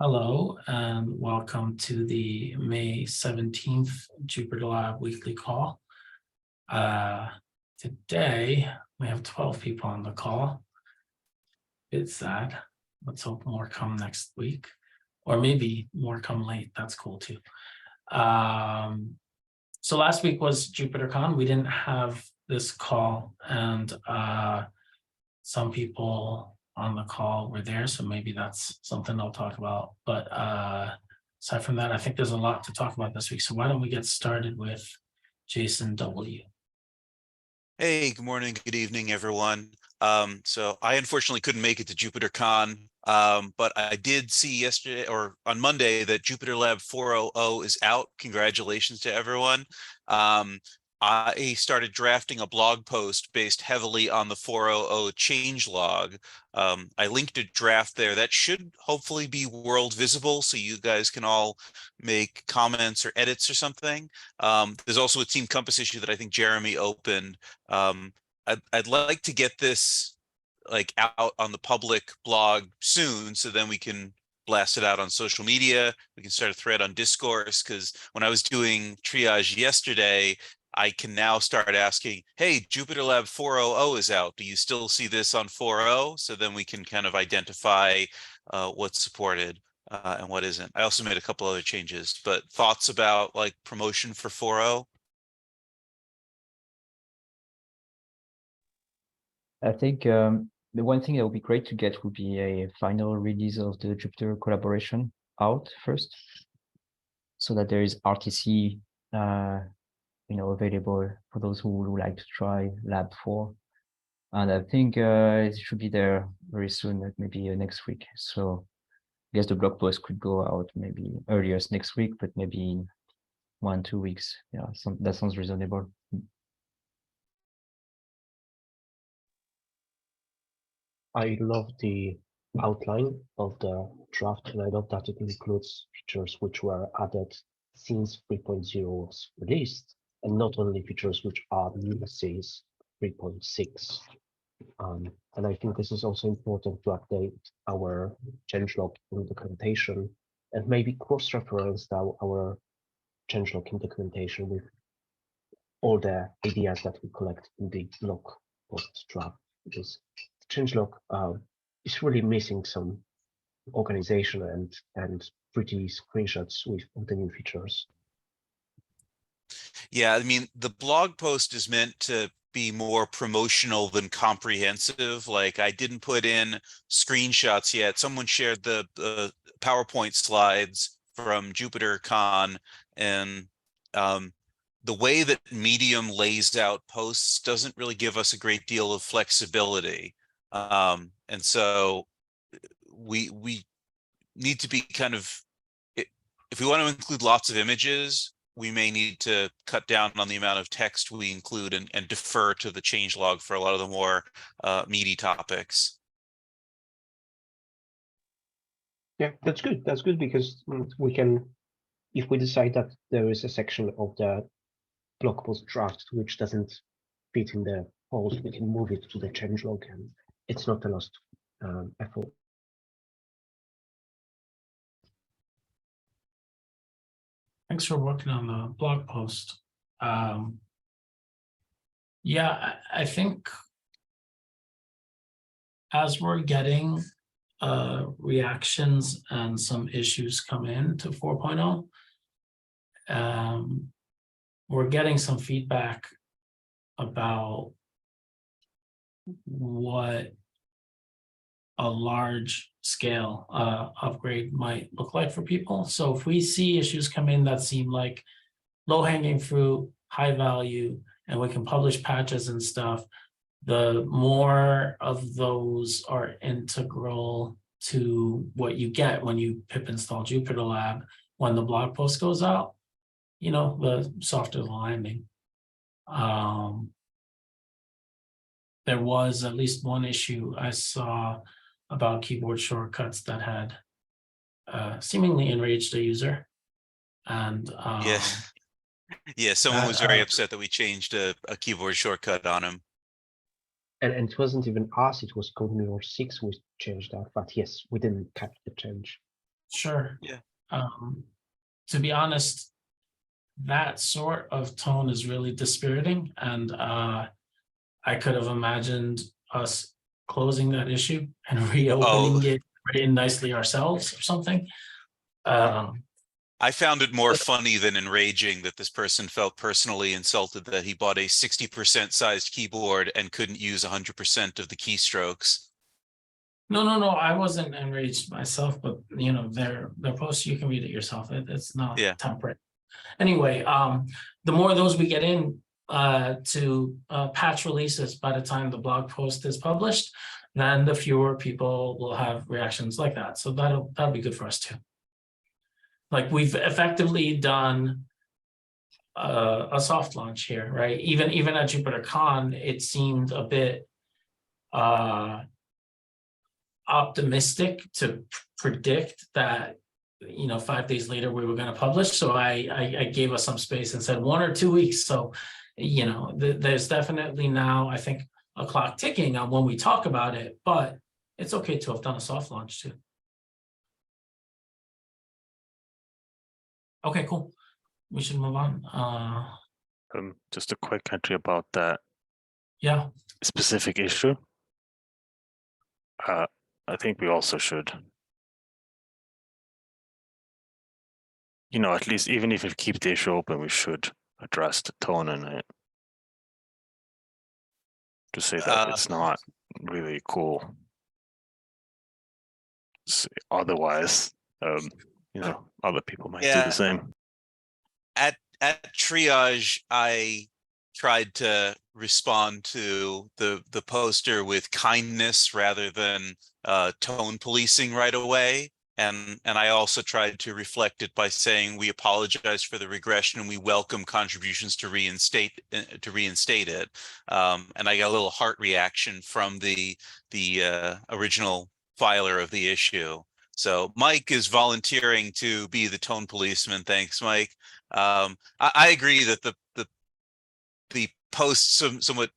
Hello and welcome to the May 17th JupyterLab weekly call. Today we have 12 people on the call. It's sad. Let's hope more come next week, or maybe more come late. That's cool too. So last week was JupyterCon. We didn't have this call, and some people on the call were there, so maybe that's something I'll talk about. But aside from that, I think there's a lot to talk about this week. So why don't we get started with Jason W. Hey, good morning, good evening, everyone. So I unfortunately couldn't make it to JupyterCon, but I did see yesterday or on Monday that JupyterLab 4.0 is out. Congratulations to everyone. I started drafting a blog post based heavily on the 4.0 changelog. I linked a draft there that should hopefully be world visible, so you guys can all make comments or edits or something. There's also a Team Compass issue that I think Jeremy opened. I'd like to get this out on the public blog soon, so then we can blast it out on social media. We can start a thread on Discourse, because when I was doing triage yesterday, I can now start asking, hey, JupyterLab 4.0 is out. Do you still see this on 4.0? So then we can kind of identify what's supported and what isn't. I also made a couple other changes, but thoughts about promotion for 4.0? I think the one thing that would be great to get would be a final release of the Jupyter collaboration out first, so that there is RTC available for those who would like to try Lab 4. And I think it should be there very soon, like maybe next week. So I guess the blog post could go out maybe earliest next week, but maybe in 1-2 weeks. Yeah, that sounds reasonable. I love the outline of the draft, and I love that it includes features which were added since 3.0 was released, and not only features which are new since 3.6. And I think this is also important to update our changelog in documentation and maybe cross-reference our changelog in documentation with all the ideas that we collect in the blog post draft, because changelog is really missing some organization and pretty screenshots with the new features. Yeah, I mean, the blog post is meant to be more promotional than comprehensive. I didn't put in screenshots yet. Someone shared the PowerPoint slides from JupyterCon, and the way that Medium lays out posts doesn't really give us a great deal of flexibility. And so we need to be if we want to include lots of images, we may need to cut down on the amount of text we include and defer to the changelog for a lot of the more meaty topics. Yeah, that's good. That's good, because we can, if we decide that there is a section of the blog post draft which doesn't fit in the post, we can move it to the changelog, and it's not a lost effort. Thanks for working on the blog post. Yeah, I think as we're getting reactions and some issues come in to 4.0, we're getting some feedback about what a large scale upgrade might look like for people. So if we see issues come in that seem like low-hanging fruit, high value, and we can publish patches and stuff, the more of those are integral to what you get when you pip install JupyterLab. When the blog post goes out, the softer the landing. There was at least one issue I saw about keyboard shortcuts that had seemingly enraged a user. And yeah, someone was very upset that we changed a keyboard shortcut on him. And it wasn't even us, it was Code Mirror 6 who changed that, but yes, we didn't catch the change. Sure. Yeah. To be honest, that sort of tone is really dispiriting, and I could have imagined us closing that issue and reopening it very nicely ourselves or something. I found it more funny than enraging that this person felt personally insulted that he bought a 60% sized keyboard and couldn't use 100% of the keystrokes. No, I wasn't enraged myself, but you know, their post, you can read it yourself. It's not temperate. Anyway, the more of those we get in to patch releases by the time the blog post is published, then the fewer people will have reactions like that. So that'll be good for us too. Like, we've effectively done a soft launch here, right? Even at JupyterCon, it seemed a bit optimistic to predict that, you know, 5 days later we were going to publish. So I gave us some space and said 1 or 2 weeks. So, you know, there's definitely now, I think, a clock ticking on when we talk about it, but it's okay to have done a soft launch too. Okay, cool. We should move on. Just a quick entry about that Yeah. specific issue. I think we also should, you know, at least even if we keep the issue open, we should address the tone in it. To say that it's not really cool. Otherwise, you know, other people might do the same. At Triage, I tried to respond to the poster with kindness rather than tone policing right away. And I also tried to reflect it by saying we apologize for the regression and we welcome contributions to reinstate it. And I got a little heart reaction from the original filer of the issue. So Mike is volunteering to be the tone policeman. Thanks, Mike. I agree that the post somewhat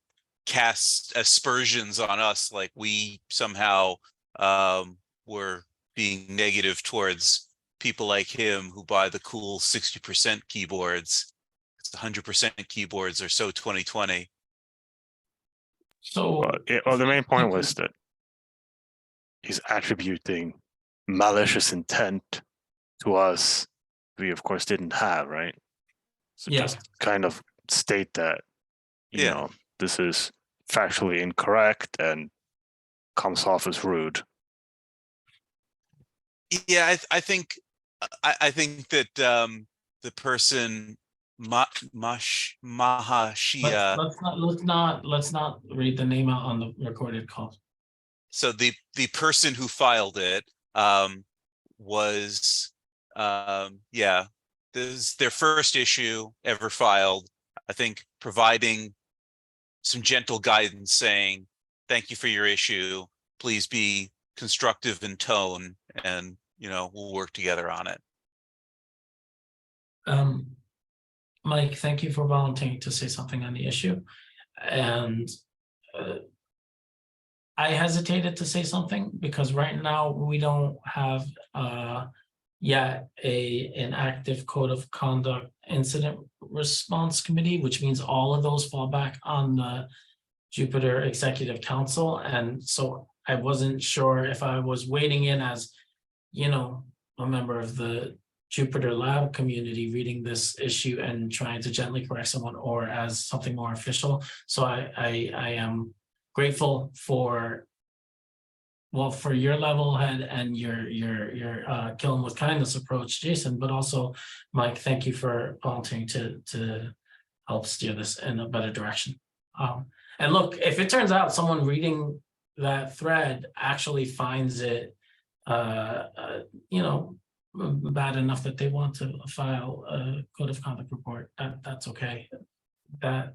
casts aspersions on us, like we somehow were being negative towards people like him who buy the cool 60% keyboards. It's 100% keyboards are so 2020. So the main point was that he's attributing malicious intent to us. We of course didn't have, right? So just kind of state that, you know, this is factually incorrect and comes off as rude. Yeah, I think that the person Mahashia. Let's not read the name out on the recorded call. So the person who filed it was this is their first issue ever filed. I think providing some gentle guidance saying, thank you for your issue. Please be constructive in tone, and you know, we'll work together on it. Mike, thank you for volunteering to say something on the issue. And I hesitated to say something because right now we don't have yet an active code of conduct incident response committee, which means all of those fall back on the Jupyter Executive Council. And so I wasn't sure if I was wading in as, you know, a member of the JupyterLab community reading this issue and trying to gently correct someone, or as something more official. So I am grateful for, well, for your level head and your kill 'em with kindness approach, Jason, but also Mike, thank you for volunteering to help steer this in a better direction. And look, if it turns out someone reading that thread actually finds it, you know, bad enough that they want to file a code of conduct report, that's okay. But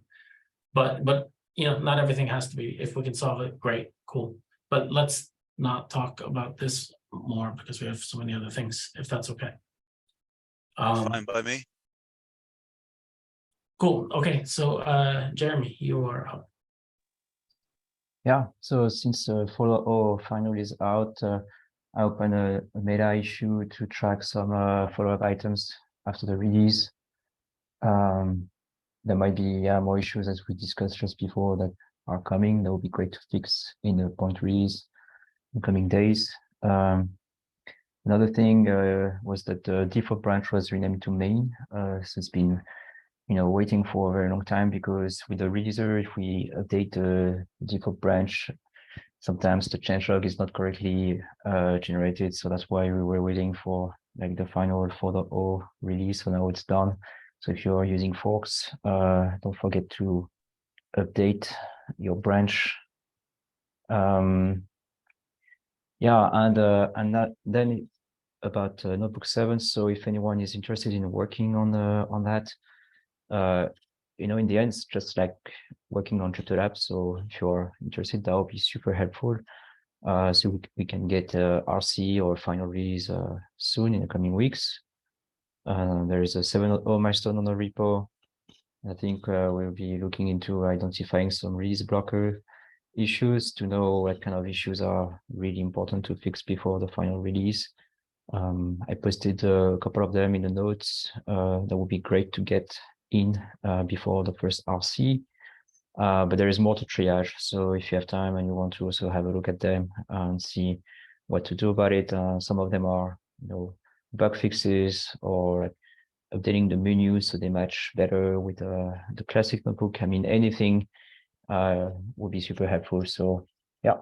you know, not everything has to be. If we can solve it, great, cool. But let's not talk about this more because we have so many other things, if that's okay. Fine by me. Cool. Okay, so Jeremy, you are up. Yeah, so since follow final is out, I opened a meta issue to track some follow-up items after the release. There might be more issues, as we discussed just before, that are coming. That would be great to fix in the point release in coming days. Another thing was that the default branch was renamed to main. So it's been, waiting for a very long time, because with the releaser, if we update the default branch, sometimes the changelog is not correctly generated. So that's why we were waiting for like the final 4.0 release. So now it's done. So if you're using forks, don't forget to update your branch. Yeah, and then about Notebook 7. So if anyone is interested in working on that, in the end, it's just like working on JupyterLab. So if you're interested, that would be super helpful. So we can get RC or final release soon in the coming weeks. There is a 7.0 milestone on the repo. I think we'll be looking into identifying some release blocker issues to know what kind of issues are really important to fix before the final release. I posted a couple of them in the notes. That would be great to get in before the first RC. But there is more to triage. So if you have time and you want to also have a look at them and see what to do about it, some of them are, bug fixes or updating the menus so they match better with the classic notebook. I mean, anything would be super helpful. So yeah,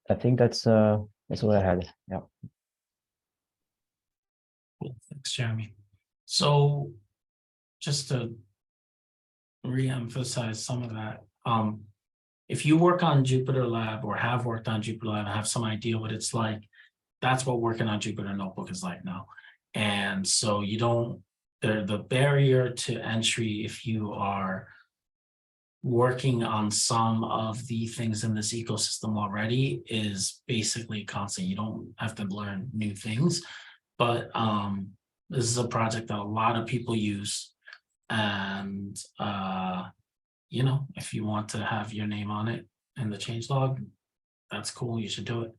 I think that's all I had. Yeah. Cool. Thanks, Jeremy. So just to re-emphasize some of that, if you work on JupyterLab or have worked on JupyterLab and have some idea what it's like, that's what working on Jupyter Notebook is like now. And so you don't, the barrier to entry, if you are working on some of the things in this ecosystem already, is basically constant. You don't have to learn new things, but this is a project that a lot of people use. And, if you want to have your name on it in the changelog, that's cool. You should do it.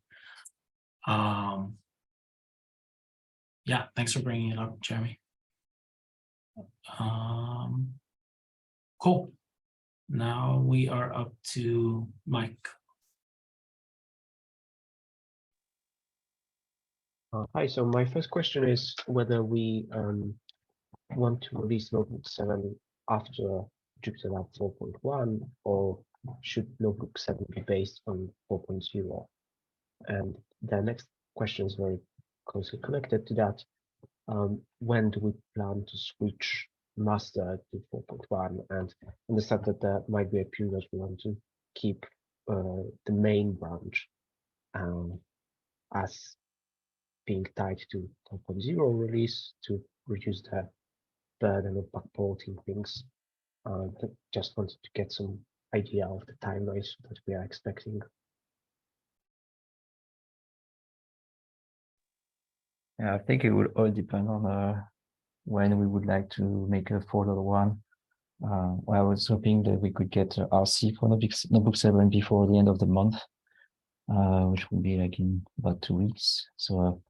Yeah, thanks for bringing it up, Jeremy. Cool. Now we are up to Mike. Hi, so my first question is whether we want to release Notebook 7 after JupyterLab 4.1, or should Notebook 7 be based on 4.0? And the next question is very closely connected to that. When do we plan to switch master to 4.1? And understand that there might be a period we want to keep the main branch as being tied to 4.0 release to reduce the burden of backporting things. Just wanted to get some idea of the timelines that we are expecting. Yeah, I think it would all depend on when we would like to make a 4.1. I was hoping that we could get RC for Notebook 7 before the end of the month, which would be like in about 2 weeks. So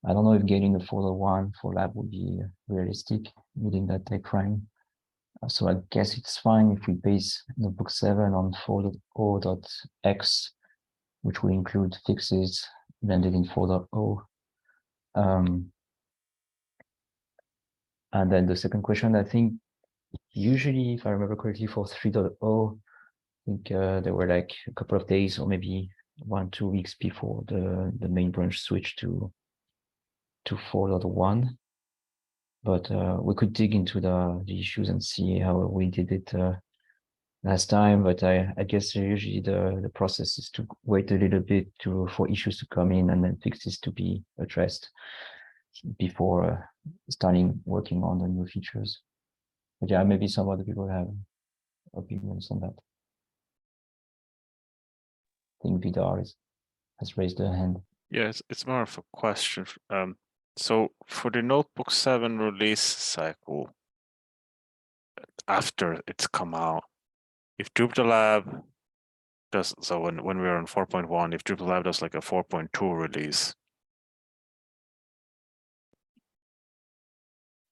I don't know if getting the 4.1 for lab would be realistic within that time frame. So I guess it's fine if we base Notebook 7 on 4.0.x, which will include fixes blended in 4.0. And then the second question, I think usually, if I remember correctly, for 3.0, I think there were like a couple of days or maybe 1-2 weeks before the main branch switched to 4.1. But we could dig into the issues and see how we did it last time. But I guess usually the process is to wait a little bit for issues to come in and then fixes to be addressed before starting working on the new features. But yeah, maybe some other people have opinions on that. I think Vidar has raised a hand. Yeah, it's more of a question. So for the Notebook 7 release cycle, after it's come out, if JupyterLab does, so when we're on 4.1, if JupyterLab does like a 4.2 release,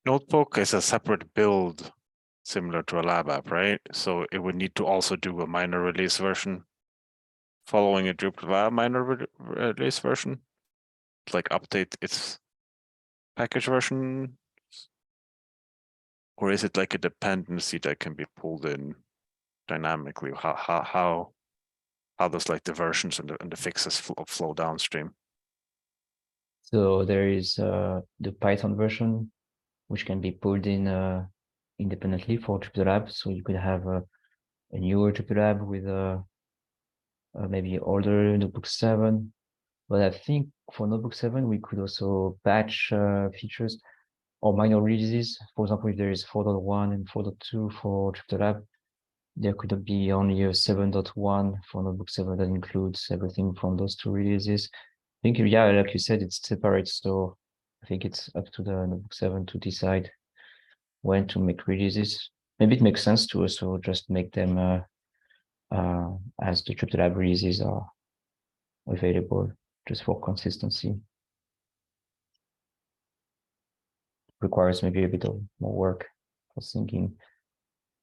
Notebook is a separate build similar to a lab app, right? So it would need to also do a minor release version following a JupyterLab minor release version, like update its package version, or is it like a dependency that can be pulled in dynamically? How does like the versions and the fixes flow downstream? So there is the Python version, which can be pulled in independently for JupyterLab. So you could have a newer JupyterLab with maybe older Notebook 7. But I think for Notebook 7, we could also patch features or minor releases. For example, if there is 4.1 and 4.2 for JupyterLab, there could be only a 7.1 for Notebook 7 that includes everything from those two releases. I think, yeah, like you said, it's separate. So I think it's up to the Notebook 7 to decide when to make releases. Maybe it makes sense to also just make them as the JupyterLab releases are available, just for consistency. Requires maybe a bit of more work for syncing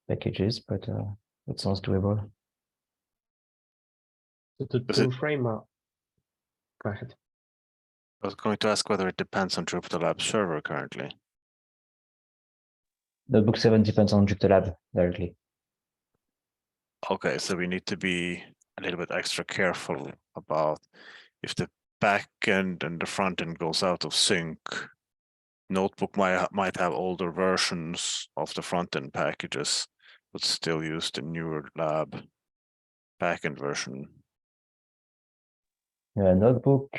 packages, but it sounds doable. The tool frame. Go ahead. I was going to ask whether it depends on JupyterLab server currently. Notebook 7 depends on JupyterLab directly. Okay, so we need to be a little bit extra careful about if the back end and the front end goes out of sync. Notebook might have older versions of the front end packages, but still use the newer lab backend version. Notebook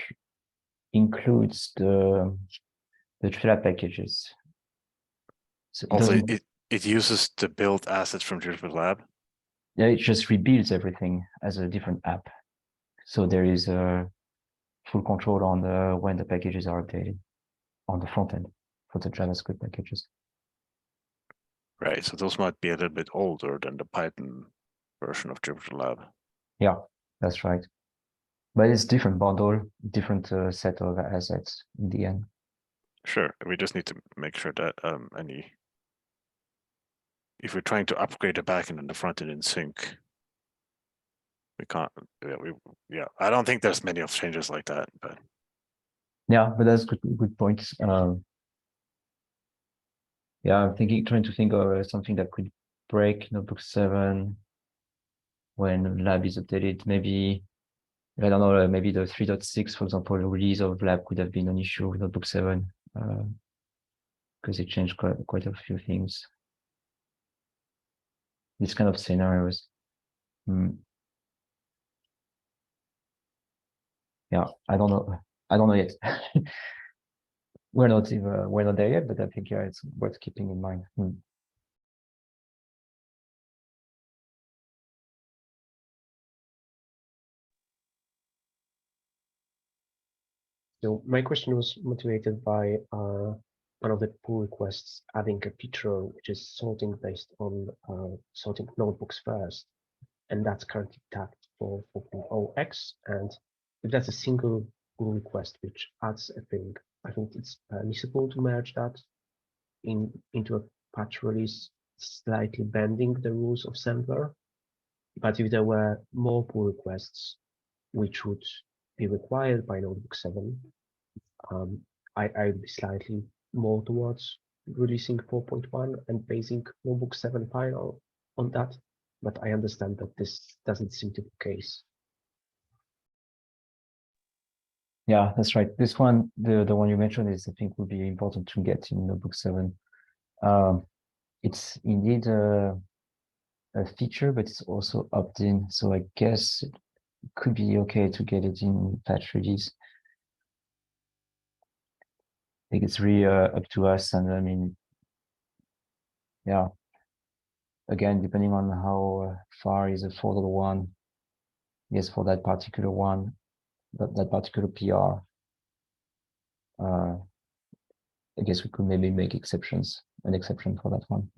includes the JupyterLab packages. So Also, it uses the built assets from JupyterLab. Yeah, it just rebuilds everything as a different app. So there is full control on when the packages are updated on the front end for the JavaScript packages. Right, so those might be a little bit older than the Python version of JupyterLab. Yeah, that's right. But it's different bundle, different set of assets in the end. Sure, we just need to make sure that if we're trying to upgrade the backend and the front end in sync, we can't. I don't think there's many of changes like that, but yeah, but that's good point. Yeah, I'm trying to think of something that could break Notebook 7 when lab is updated. Maybe, I don't know, maybe the 3.6, for example, release of lab could have been an issue with Notebook 7 because it changed quite a few things. These kind of scenarios. Yeah, I don't know yet. we're not there yet, but I think yeah, it's worth keeping in mind. So my question was motivated by one of the pull requests adding a feature which is sorting based on sorting notebooks first, and that's currently tagged for 4.0x. And if that's a single pull request which adds a thing, I think it's permissible to merge that into a patch release, slightly bending the rules of Assembler. But if there were more pull requests which would be required by Notebook 7, I'd be slightly more towards releasing 4.1 and basing Notebook 7 final on that. But I understand that this doesn't seem to be the case. Yeah, that's right. This one, the one you mentioned, is I think would be important to get in Notebook 7. It's indeed a feature, but it's also opt-in. So I guess it could be okay to get it in patch release. I think it's really up to us. And I mean, yeah, again, depending on how far is a 4.1, yes, for that particular one, that particular PR, I guess we could maybe make an exception for that one.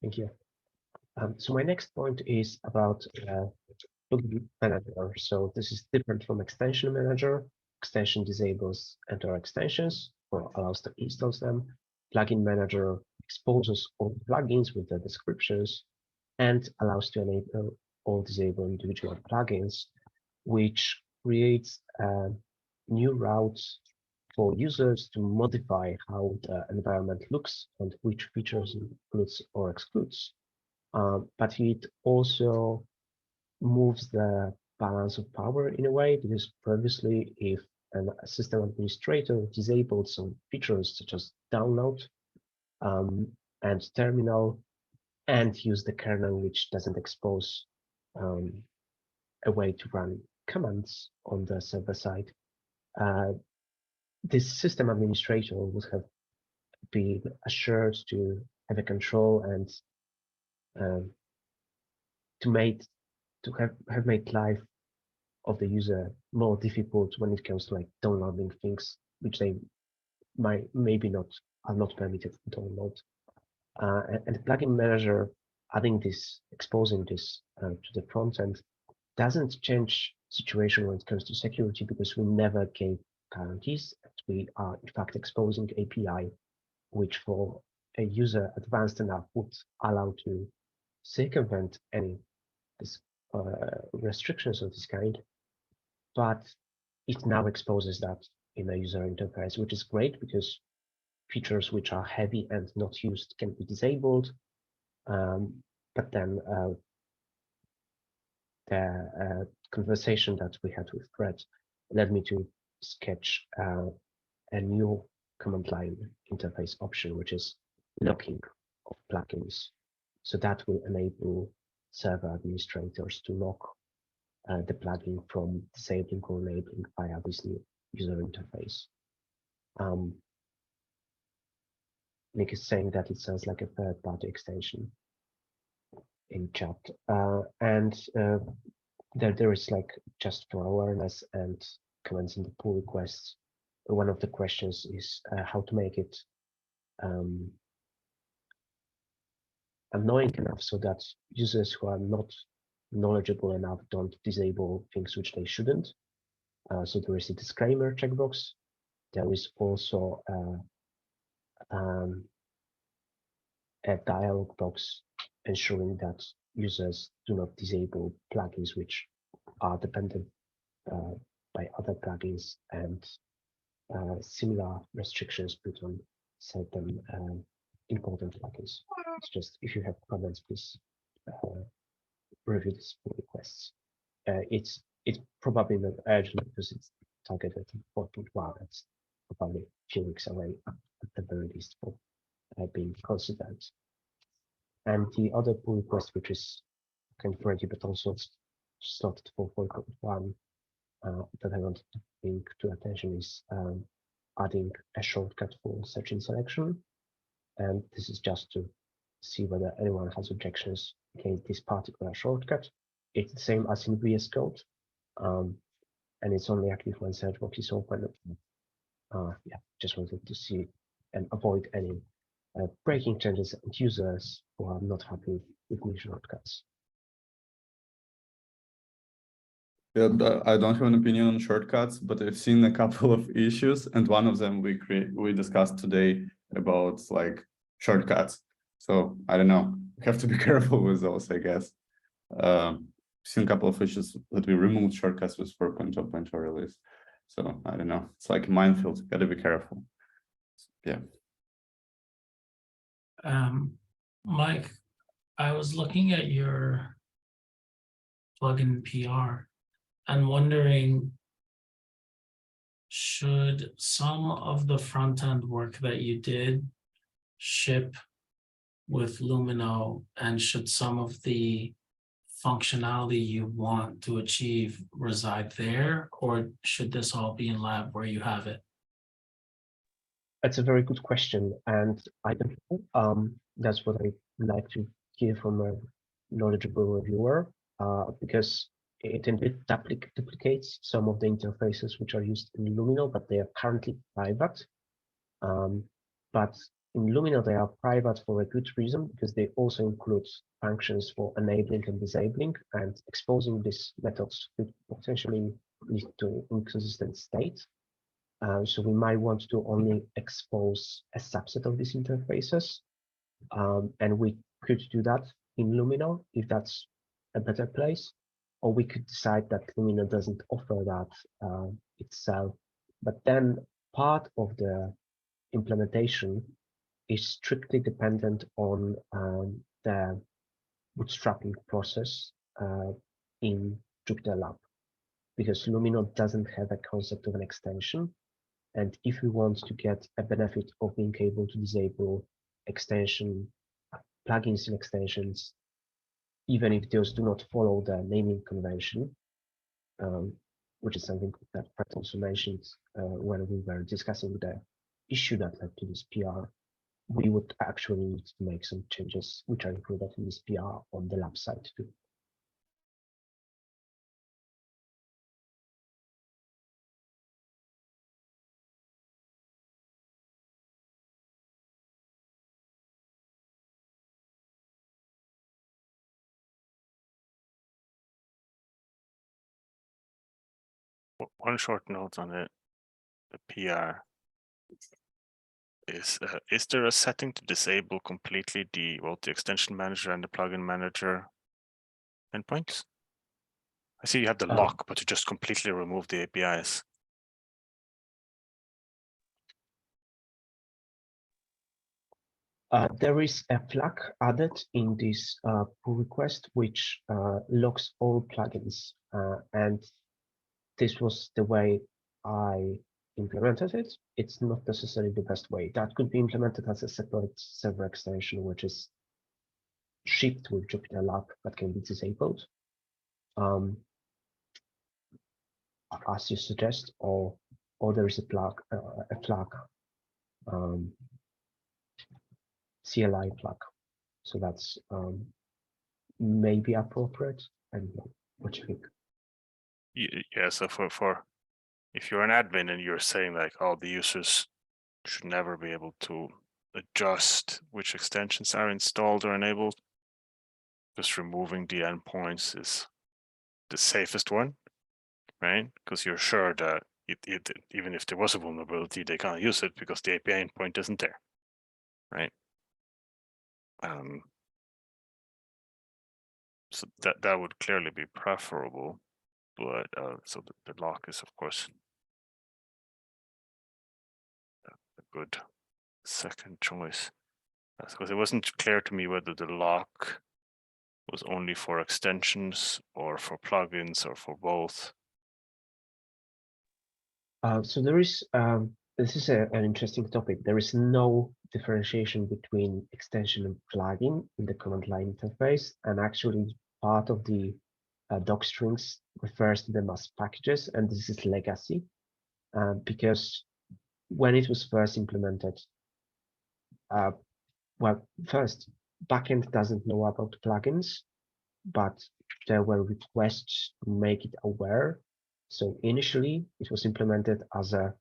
Thank you. So my next point is about plugin manager. So this is different from extension manager. extension disables and/or extensions or allows to install them. Plugin manager exposes all plugins with the descriptions and allows to enable or disable individual plugins, which creates new routes for users to modify how the environment looks and which features includes or excludes. But it also moves the balance of power in a way, because previously, if a system administrator disabled some features such as download and terminal and use the kernel which doesn't expose a way to run commands on the server side, this system administrator would have been assured to have a control and to have made life of the user more difficult when it comes to like downloading things which they are not permitted to download. And the plugin manager exposing this to the front end doesn't change situation when it comes to security, because we never gave guarantees. We are in fact exposing API, which for a user advanced enough would allow to circumvent any restrictions of this kind. But it now exposes that in a user interface, which is great because features which are heavy and not used can be disabled. But then the conversation that we had with Fred led me to sketch a new command line interface option, which is locking of plugins. So that will enable server administrators to lock the plugin from disabling or enabling via this new user interface. Nick is saying that it sounds like a third-party extension in chat, and there is like, just for awareness and comments in the pull requests, one of the questions is how to make it annoying enough so that users who are not knowledgeable enough don't disable things which they shouldn't. So there is a disclaimer checkbox. There is also a dialog box ensuring that users do not disable plugins which are dependent by other plugins, and similar restrictions put on certain important plugins. It's just, if you have comments, please review these pull requests. It's probably not urgent because it's targeted at 4.1. It's probably a few weeks away at the very least for being considered. And the other pull request, which is kind of ready but also slotted for 4.1, that I want to bring to attention is adding a shortcut for search and selection. And this is just to see whether anyone has objections against this particular shortcut. It's the same as in VS Code, and it's only active when search box is open. Yeah, just wanted to see and avoid any breaking changes and users who are not happy with new shortcuts. Yeah, I don't have an opinion on shortcuts, but I've seen a couple of issues, and one of them we discussed today about like shortcuts. So I don't know. We have to be careful with those, I guess. Seen a couple of issues that we removed shortcuts with 4.0.0 release. So I don't know. It's like a minefield. Got to be careful. Yeah. Mike, I was looking at your plugin PR and wondering, should some of the front end work that you did ship with Lumino, and should some of the functionality you want to achieve reside there, or should this all be in lab where you have it? That's a very good question, and I don't know. That's what I like to hear from a knowledgeable reviewer, because it indeed duplicates some of the interfaces which are used in Lumino, but they are currently private. But in Lumino, they are private for a good reason, because they also include functions for enabling and disabling, and exposing these methods could potentially lead to inconsistent state. So we might want to only expose a subset of these interfaces. And we could do that in Lumina if that's a better place, or we could decide that Lumina doesn't offer that itself. But then part of the implementation is strictly dependent on the bootstrapping process in JupyterLab, because Lumina doesn't have a concept of an extension. And if we want to get a benefit of being able to disable plugins and extensions, even if those do not follow the naming convention, which is something that Fred also mentioned when we were discussing the issue that led to this PR, we would actually need to make some changes which are included in this PR on the lab side too. One short note on it, the PR is there a setting to disable completely both the extension manager and the plugin manager endpoints? I see you have the lock, but to just completely remove the APIs. There is a flag added in this pull request which locks all plugins, and this was the way I implemented it. It's not necessarily the best way. That could be implemented as a separate server extension, which is shipped with JupyterLab that can be disabled, as you suggest, or there is a flag, CLI flag. So that's maybe appropriate. I don't know. What do you think? Yeah, so for if you're an admin and you're saying like, oh, the users should never be able to adjust which extensions are installed or enabled, just removing the endpoints is the safest one, right? Because you're sure that even if there was a vulnerability, they can't use it because the API endpoint isn't there, right? So that would clearly be preferable, but so the lock is of course a good second choice. Because it wasn't clear to me whether the lock was only for extensions or for plugins or for both. So there is, this is an interesting topic. There is no differentiation between extension and plugin in the command line interface, and actually part of the doc strings refers to them as packages, and this is legacy, because when it was first implemented, well, first, backend doesn't know about plugins, but there were requests to make it aware. So initially, it was implemented as a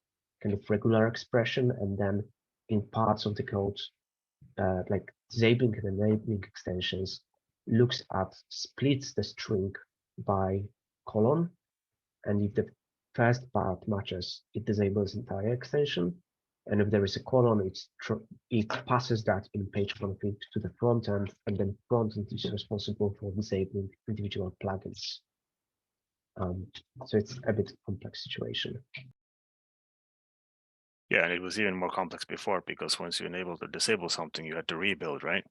kind of regular expression, and then in parts of the code, like disabling and enabling extensions, splits the string by colon, and if the first part matches, it disables entire extension. And if there is a colon, it passes that in page config to the front end, and then front end is responsible for disabling individual plugins. So it's a bit complex situation. Yeah, and it was even more complex before because once you enabled or disable something, you had to rebuild, right?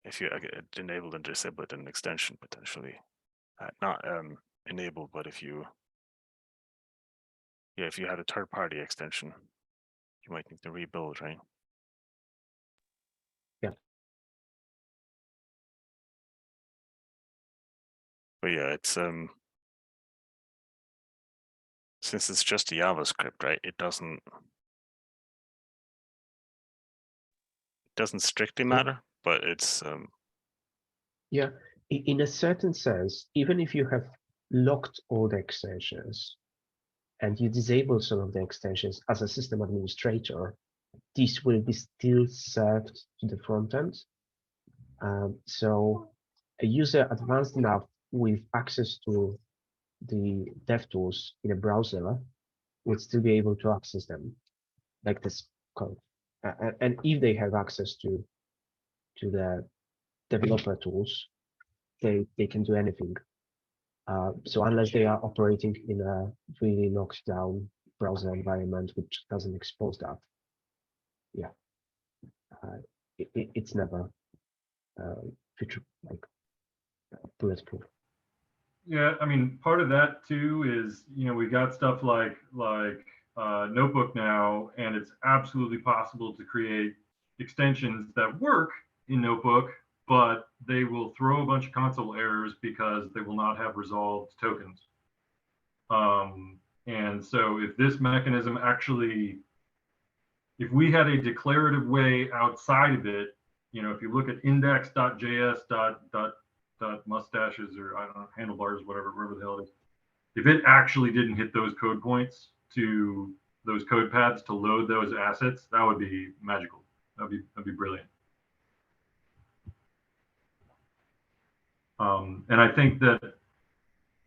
If you enabled and disabled an extension potentially, not enabled, but if you had a third-party extension, you might need to rebuild, right? Yeah. But yeah, it's since it's just a JavaScript, right? It doesn't strictly matter, but it's yeah, in a certain sense, even if you have locked all the extensions and you disable some of the extensions as a system administrator, this will be still served to the front end. So a user advanced enough with access to the dev tools in a browser would still be able to access them, like this code. And if they have access to the developer tools, they can do anything. So unless they are operating in a really locked down browser environment which doesn't expose that, yeah, it's never future like bulletproof. Yeah, I mean, part of that too is, we got stuff like Notebook now, and it's absolutely possible to create extensions that work in Notebook, but they will throw a bunch of console errors because they will not have resolved tokens. And so if this mechanism actually, if we had a declarative way outside of it, if you look at index.js mustaches, or I don't know, handlebars, whatever the hell it is, if it actually didn't hit those code points to those code paths to load those assets, that would be magical. That'd be brilliant. And I think that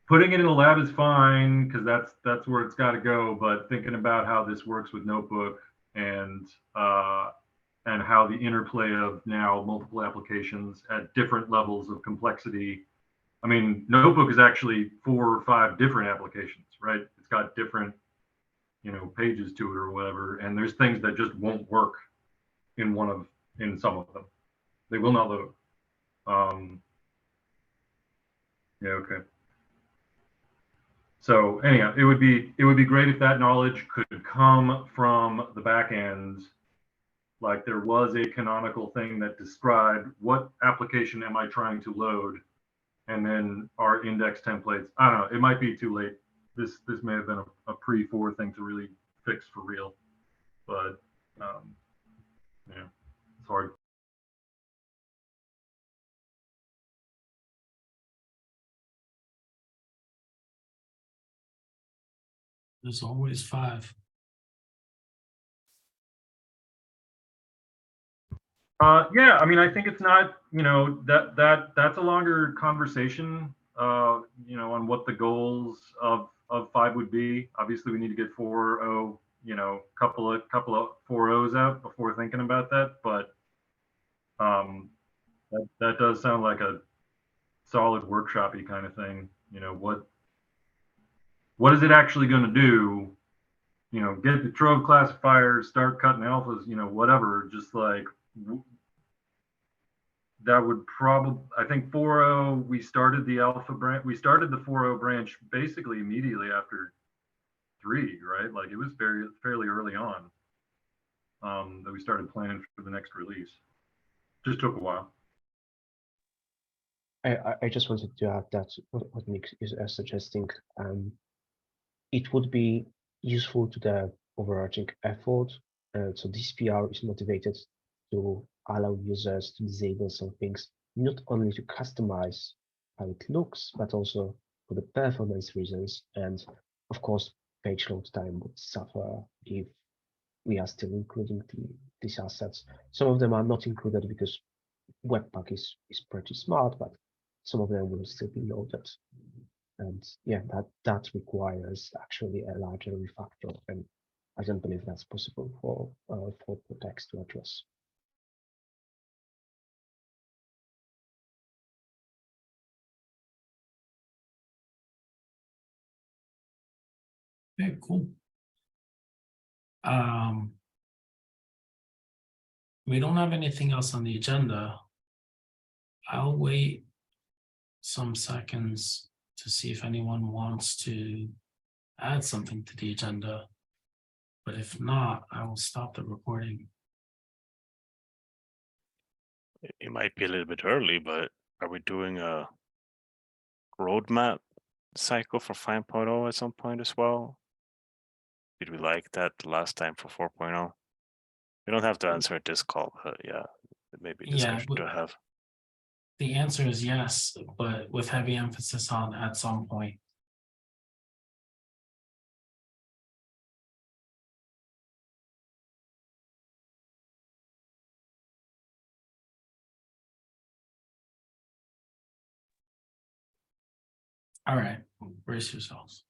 putting it in the lab is fine because that's where it's got to go. But thinking about how this works with Notebook and how the interplay of now multiple applications at different levels of complexity. I mean, Notebook is actually 4 or 5 different applications, right? It's got different, pages to it or whatever. And there's things that just won't work in some of them. They will not load. Yeah, okay. So anyhow, it would be great if that knowledge could come from the back end. Like there was a canonical thing that described what application am I trying to load, and then our index templates. I don't know. It might be too late. This may have been a pre-4 thing to really fix for real, but yeah, it's hard. There's always 5. Yeah, I mean, I think it's not, that's a longer conversation, on what the goals of 5 would be. Obviously, we need to get 4.0, couple of 4.0s out before thinking about that. But that does sound like a solid workshop-y kind of thing. What is it actually going to do? Get the Trove classifiers, start cutting alphas, whatever. Just like that would probably, I think 4.0, we started the alpha branch. We started the 4.0 branch basically immediately after 3, right? Like it was fairly early on that we started planning for the next release. Just took a while. I just wanted to add that what Nick is suggesting. It would be useful to the overarching effort. So this PR is motivated to allow users to disable some things, not only to customize how it looks, but also for the performance reasons. And of course, page load time would suffer if we are still including these assets. Some of them are not included because Webpack is pretty smart, but some of them will still be loaded. And yeah, that requires actually a larger refactor, and I don't believe that's possible for text to address. Okay, cool. We don't have anything else on the agenda. I'll wait some seconds to see if anyone wants to add something to the agenda. But if not, I will stop the recording. It might be a little bit early, but are we doing a roadmap cycle for 5.0 at some point as well? Did we like that last time for 4.0? You don't have to answer at this call, but yeah, it may be a discussion to have. The answer is yes, but with heavy emphasis on at some point. All right, brace yourselves.